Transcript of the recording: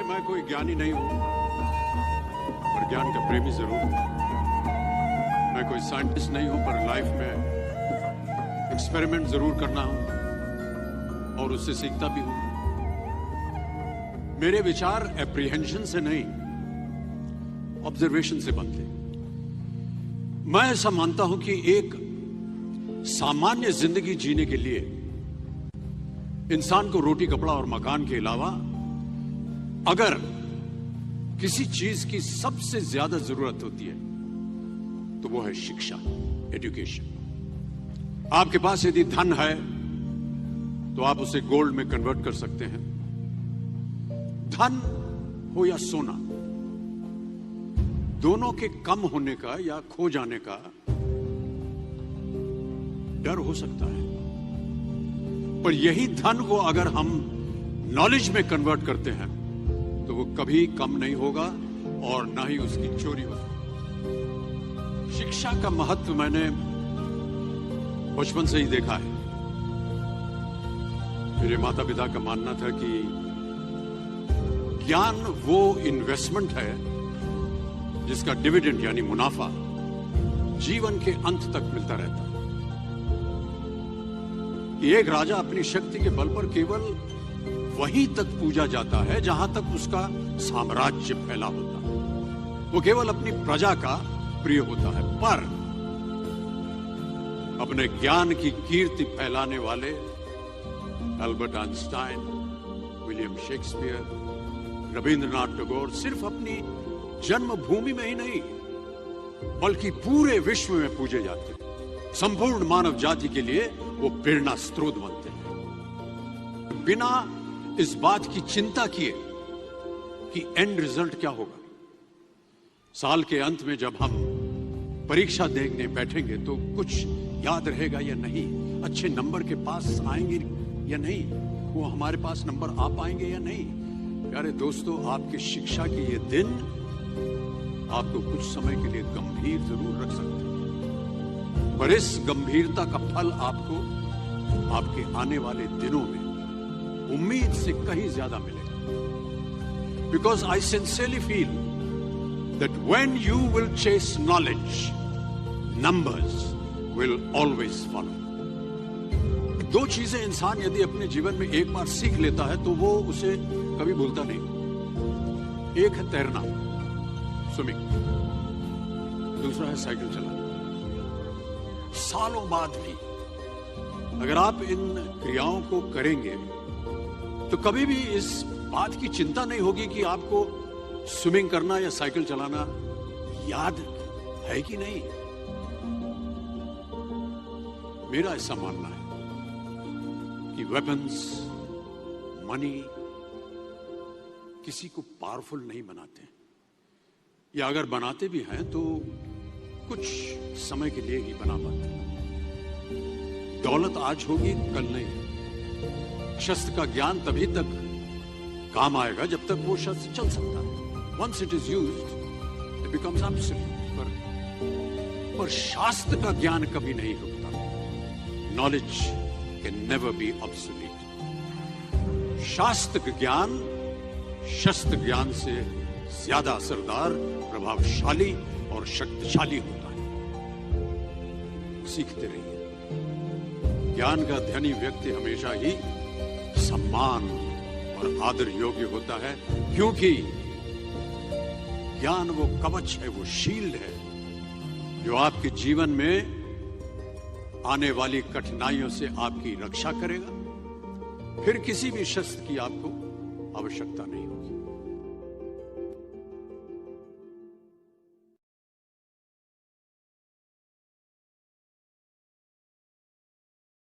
मैं कोई ज्ञानी नहीं हूं, पर ज्ञान का प्रेमी जरूर हूं। मैं कोई साइंटिस्ट नहीं हूं, पर लाइफ में एक्सपेरिमेंट जरूर करना हूं और उससे सीखता भी हूं। मेरे विचार एप्रीहेंशन से नहीं, ऑब्जर्वेशन से बनते। मैं ऐसा मानता हूं कि एक सामान्य जिंदगी जीने के लिए इंसान को रोटी, कपड़ा और मकान के अलावा अगर किसी चीज की सबसे ज्यादा जरूरत होती है तो वो है शिक्षा, एजुकेशन। आपके पास यदि धन है तो आप उसे गोल्ड में कन्वर्ट कर सकते हैं। धन हो या सोना, दोनों के कम होने का या खो जाने का डर हो सकता है, पर यही धन को अगर हम नॉलेज में कन्वर्ट करते हैं तो वो कभी कम नहीं होगा और ना ही उसकी चोरी होगी। शिक्षा का महत्व मैंने बचपन से ही देखा है। मेरे माता पिता का मानना था कि ज्ञान वो इन्वेस्टमेंट है जिसका डिविडेंड यानी मुनाफा जीवन के अंत तक मिलता रहता है। एक राजा अपनी शक्ति के बल पर केवल वहीं तक पूजा जाता है जहां तक उसका साम्राज्य फैला होता है। वो केवल अपनी प्रजा का प्रिय होता है, पर अपने ज्ञान की कीर्ति फैलाने वाले Albert Einstein, William Shakespeare, Rabindranath Tagore सिर्फ अपनी जन्मभूमि में ही नहीं बल्कि पूरे विश्व में पूजे जाते हैं। संपूर्ण मानव जाति के लिए वो प्रेरणा स्रोत बनते हैं, बिना इस बात की चिंता किए कि एंड रिजल्ट क्या होगा। साल के अंत में जब हम परीक्षा देने बैठेंगे तो कुछ याद रहेगा या नहीं, अच्छे नंबर के पास आएंगे या नहीं, वो हमारे पास नंबर आ पाएंगे या नहीं। प्यारे दोस्तों, आपकी शिक्षा के ये दिन आपको कुछ समय के लिए गंभीर जरूर रख सकते हैं, पर इस गंभीरता का फल आपको आपके आने वाले दिनों में उम्मीद से कहीं ज्यादा मिलेगा। Because I sincerely feel that when you will chase knowledge, numbers will always follow. दो चीजें इंसान यदि अपने जीवन में एक बार सीख लेता है तो वो उसे कभी भूलता नहीं। एक है तैरना, स्विमिंग, दूसरा है साइकिल चलाना। सालों बाद भी अगर आप इन क्रियाओं को करेंगे तो कभी भी इस बात की चिंता नहीं होगी कि आपको स्विमिंग करना या साइकिल चलाना याद है कि नहीं। मेरा ऐसा मानना है कि वेपन्स, मनी किसी को पावरफुल नहीं बनाते, या अगर बनाते भी हैं तो कुछ समय के लिए ही बना पाते हैं। दौलत आज होगी, कल नहीं। शस्त्र का ज्ञान तभी तक काम आएगा जब तक वो शस्त्र चल सकता है। Once it is used it becomes absolute. पर शास्त्र का ज्ञान कभी नहीं रुकता। Knowledge can never be obsolete. शास्त्र ज्ञान शस्त्र ज्ञान से ज्यादा असरदार, प्रभावशाली और शक्तिशाली होता है। सीखते रहिए। ज्ञान का धनी व्यक्ति हमेशा ही सम्मान और आदर योग्य होता है, क्योंकि ज्ञान वो कवच है, वो शील्ड है जो आपके जीवन में आने वाली कठिनाइयों से आपकी रक्षा करेगा। फिर किसी भी शस्त्र की आपको आवश्यकता नहीं।